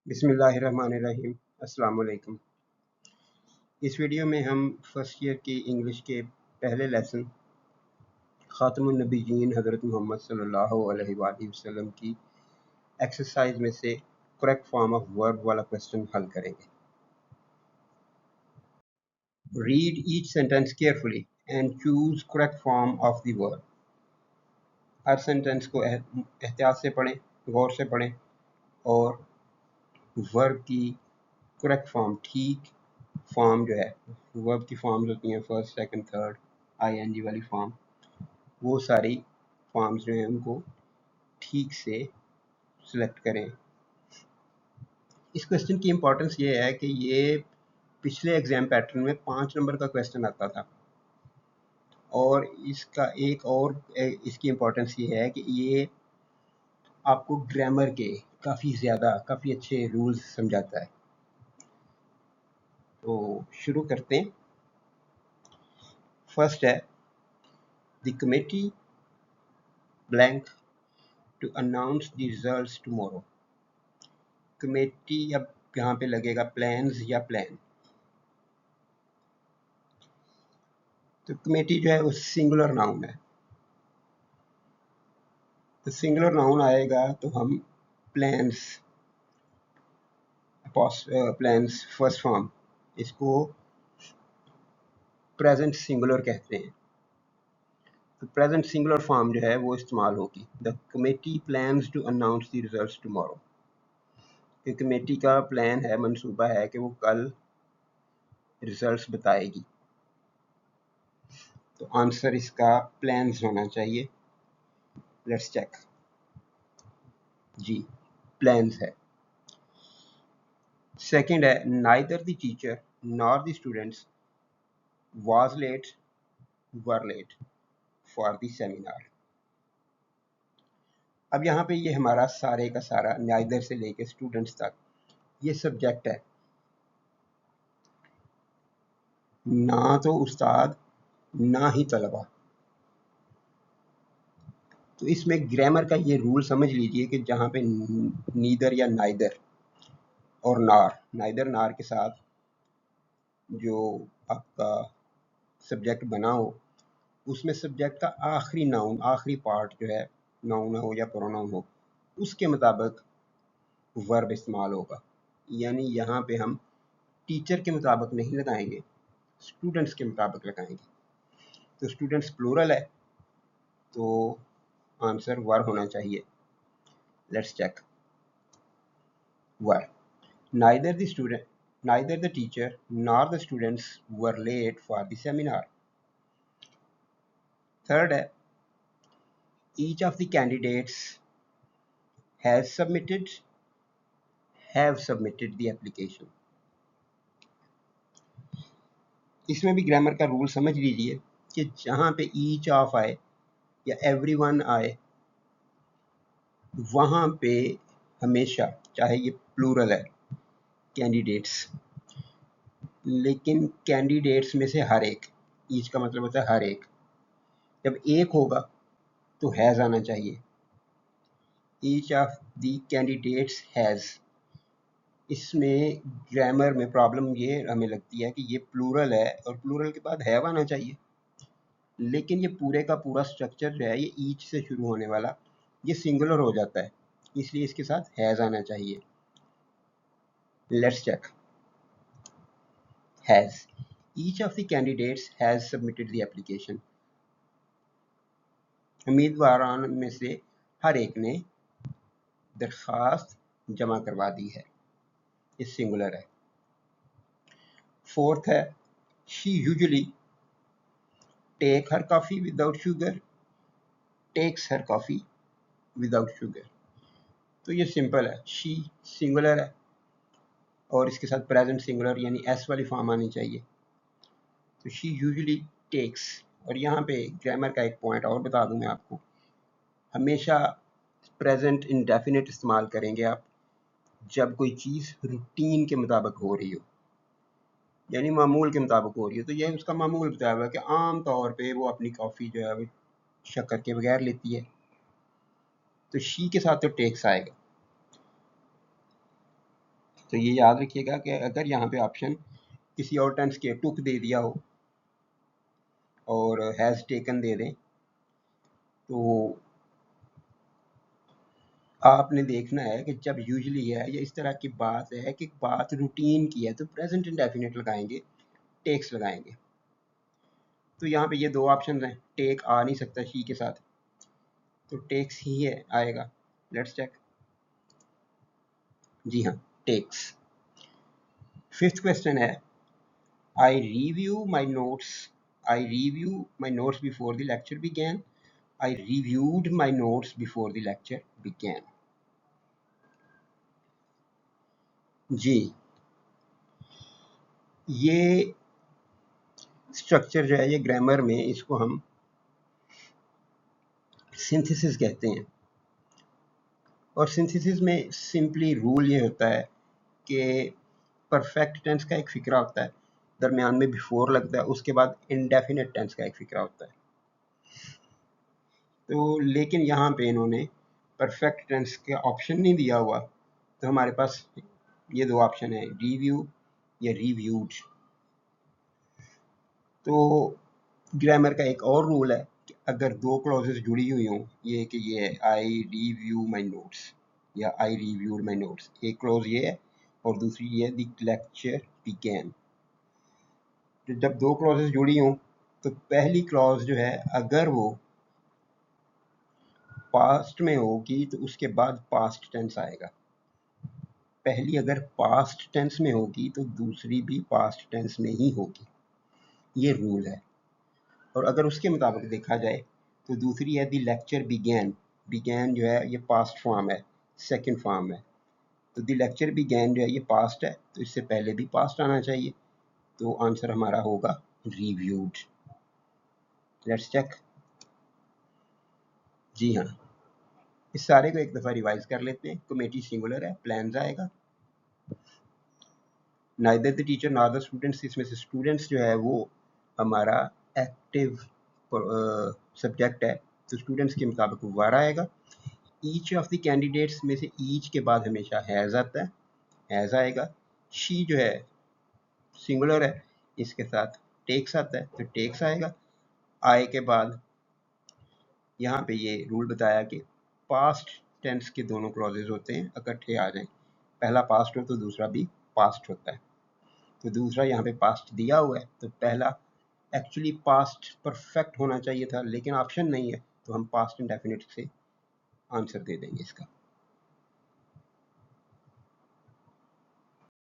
बिस्मिल्लाहिर्रहमानिर्रहीम। अस्सलाम वालेकुम। इस वीडियो में हम फर्स्ट ईयर की इंग्लिश के पहले लेसन ख़ातमुन नबीयीन हज़रत मोहम्मद सल्लल्लाहु अलैहि वसल्लम की एक्सरसाइज में से करेक्ट फॉर्म ऑफ वर्ब वाला क्वेश्चन हल करेंगे। Read each sentence carefully and choose correct form of the verb. Her sentence को एहतियात से पढ़ें, गौर से पढ़ें और वर्ब की करेक्ट फॉर्म, ठीक फॉर्म जो है, वर्ब की फॉर्म्स होती हैं फर्स्ट, सेकंड, थर्ड, आईएनजी वाली फॉर्म, वो सारी फॉर्म्स जो हैं उनको ठीक से सिलेक्ट करें। इस क्वेश्चन की इम्पोर्टेंस ये है कि ये पिछले एग्जाम पैटर्न में 5 नंबर का क्वेश्चन आता था और इसका एक और इसकी इम्पोर्टेंस ये है कि ये आपको ग्रामर के काफ़ी अच्छे रूल्स समझाता है। तो शुरू करते हैं। फर्स्ट है the committee blank to announce the results tomorrow. Committee अब यहाँ पे लगेगा प्लान्स या प्लान। तो कमेटी जो है वो सिंगुलर नाउन है, तो सिंगुलर नाउन आएगा तो हम प्लान्स प्लान्स फर्स्ट फॉर्म, इसको प्रेजेंट सिंगुलर कहते हैं। तो प्रेजेंट सिंगुलर फॉर्म जो है वो इस्तेमाल होगी। The committee plans to announce the results tomorrow. कि कमेटी का प्लान है, मंसूबा है कि वो कल रिजल्ट्स बताएगी। तो आंसर इसका प्लान्स होना चाहिए। Let's check. जी, प्लान्स है। सेकंड है neither the teacher nor the students was late were late for the seminar। अब यहाँ पे ये हमारा सारे का सारा नाइदर से लेके स्टूडेंट्स तक ये सब्जेक्ट है, ना तो उस्ताद ना ही तलबा। तो इसमें ग्रामर का ये रूल समझ लीजिए कि जहाँ पे नीदर या नाइदर और नार, नाइदर नार के साथ जो आपका सब्जेक्ट बना हो, उसमें सब्जेक्ट का आखिरी नाउन, आखिरी पार्ट जो है, नाउन हो या प्रोनाउन हो, उसके मुताबिक वर्ब इस्तेमाल होगा। यानी यहाँ पे हम टीचर के मुताबिक नहीं लगाएंगे, स्टूडेंट्स के मुताबिक लगाएंगे। तो स्टूडेंट्स प्लूरल है तो आंसर वर होना चाहिए। Let's check. Were. neither the teacher nor the students were late for the seminar। Third है each of the candidates have submitted the application। इसमें भी ग्रामर का रूल समझ लीजिए कि जहाँ पे ईच ऑफ आए या एवरीवन आए, वहाँ पे हमेशा, चाहे ये प्लूरल है कैंडिडेट्स, लेकिन कैंडिडेट्स में से हर एक, ईच का मतलब होता है हर एक, जब एक होगा तो हैज़ आना चाहिए। Each of the candidates has, इसमें ग्रामर में प्रॉब्लम ये हमें लगती है कि ये प्लूरल है और प्लूरल के बाद हैव आना चाहिए, लेकिन ये पूरे का पूरा स्ट्रक्चर जो है ये ईच से शुरू होने वाला, ये सिंगुलर हो जाता है, इसलिए इसके साथ हैज़ आना चाहिए। Let's check. Has. Each of the candidates has submitted the application. उम्मीदवारान में से हर एक ने दरख्वास्त जमा करवा दी है, ये सिंगुलर है। फोर्थ है she usually take her coffee without sugar, takes her coffee without sugar. तो ये सिंपल है, शी सिंगुलर है और इसके साथ प्रेजेंट सिंगुलर यानी एस वाली फॉर्म आनी चाहिए। तो शी यूजुअली टेक्स। और यहाँ पे ग्रामर का एक पॉइंट और बता दूँ मैं आपको, हमेशा प्रेजेंट इंडेफिनिट इस्तेमाल करेंगे आप जब कोई चीज़ रूटीन के मुताबिक हो रही हो, यानी मामूल के मुताबिक हो रही है। तो यह उसका मामूल बताया हुआ है कि आम तौर पे वो अपनी कॉफ़ी जो है वो शक्कर के बगैर लेती है, तो शी के साथ तो टेक्स आएगा। तो ये याद रखिएगा कि अगर यहाँ पे ऑप्शन किसी और टेंस के टुक दे दिया हो और हैज़ टेकन दे दें तो आपने देखना है कि जब यूजुअली है या इस तरह की बात है कि बात रूटीन की है तो प्रेजेंट इंडेफिनिट लगाएंगे, टेक्स लगाएंगे। तो यहाँ पे ये दो ऑप्शन हैं, टेक आ नहीं सकता शी के साथ, तो टेक्स ही है आएगा। Let's check. जी हाँ, टेक्स। फिफ्थ क्वेश्चन है I review my notes before the lecture began. I reviewed my notes before the lecture began. जी, ये स्ट्रक्चर जो है ये ग्रामर में इसको हम सिंथेसिस कहते हैं। और सिंथेसिस में सिंपली रूल ये होता है कि परफेक्ट टेंस का एक फ़िक्रा होता है, दरमियान में बिफोर लगता है, उसके बाद इंडेफिनिट टेंस का एक फ़िक्रा होता है। तो लेकिन यहाँ पे इन्होंने परफेक्ट टेंस का ऑप्शन नहीं दिया हुआ, तो हमारे पास ये दो ऑप्शन है, रिव्यू या रिव्यूड। तो ग्रामर का एक और रूल है कि अगर दो क्लॉजेस जुड़ी हुई हों, ये कि ये है आई रिव्यू माई नोट्स या आई रिव्यूड माई नोट्स, एक क्लॉज ये है और दूसरी ये है द लेक्चर बिगैन। तो जब दो क्लॉजेस जुड़ी हों तो पहली क्लॉज जो है अगर वो पास्ट में होगी तो उसके बाद पास्ट टेंस आएगा। पहली अगर पास्ट टेंस में होगी तो दूसरी भी पास्ट टेंस में ही होगी, ये रूल है। और अगर उसके मुताबिक देखा जाए तो दूसरी है द लेक्चर बिगैन। बिगैन जो है ये पास्ट फॉर्म है, सेकंड फॉर्म है, तो द लेक्चर बिगैन जो है ये पास्ट है, तो इससे पहले भी पास्ट आना चाहिए, तो आंसर हमारा होगा रिव्यूड। Let's check. जी हाँ, इस सारे को एक दफ़ा रिवाइज कर लेते हैं। कमेटी सिंगुलर है, प्लान्स आएगा। Neither the teacher nor the students, इसमें से स्टूडेंट्स जो है वो हमारा एक्टिव सब्जेक्ट है, तो स्टूडेंट्स के मुताबिक वर आएगा। ईच ऑफ द कैंडिडेट्स में से ईच के बाद हमेशा हैज़ आता है, हैज़ आएगा। शी जो है सिंगुलर है, इसके साथ टेक्स आता है, तो टेक्स आएगा। आए के बाद यहाँ पे ये रूल बताया कि पास्ट टेंस के दोनों क्लॉजेज होते हैं, इकट्ठे आ जाएं, पहला पास्ट हो तो दूसरा भी पास्ट होता है। तो दूसरा यहाँ पे पास्ट दिया हुआ है, तो पहला एक्चुअली पास्ट परफेक्ट होना चाहिए था, लेकिन ऑप्शन नहीं है, तो हम पास्ट इंडेफिनिट से आंसर दे देंगे इसका।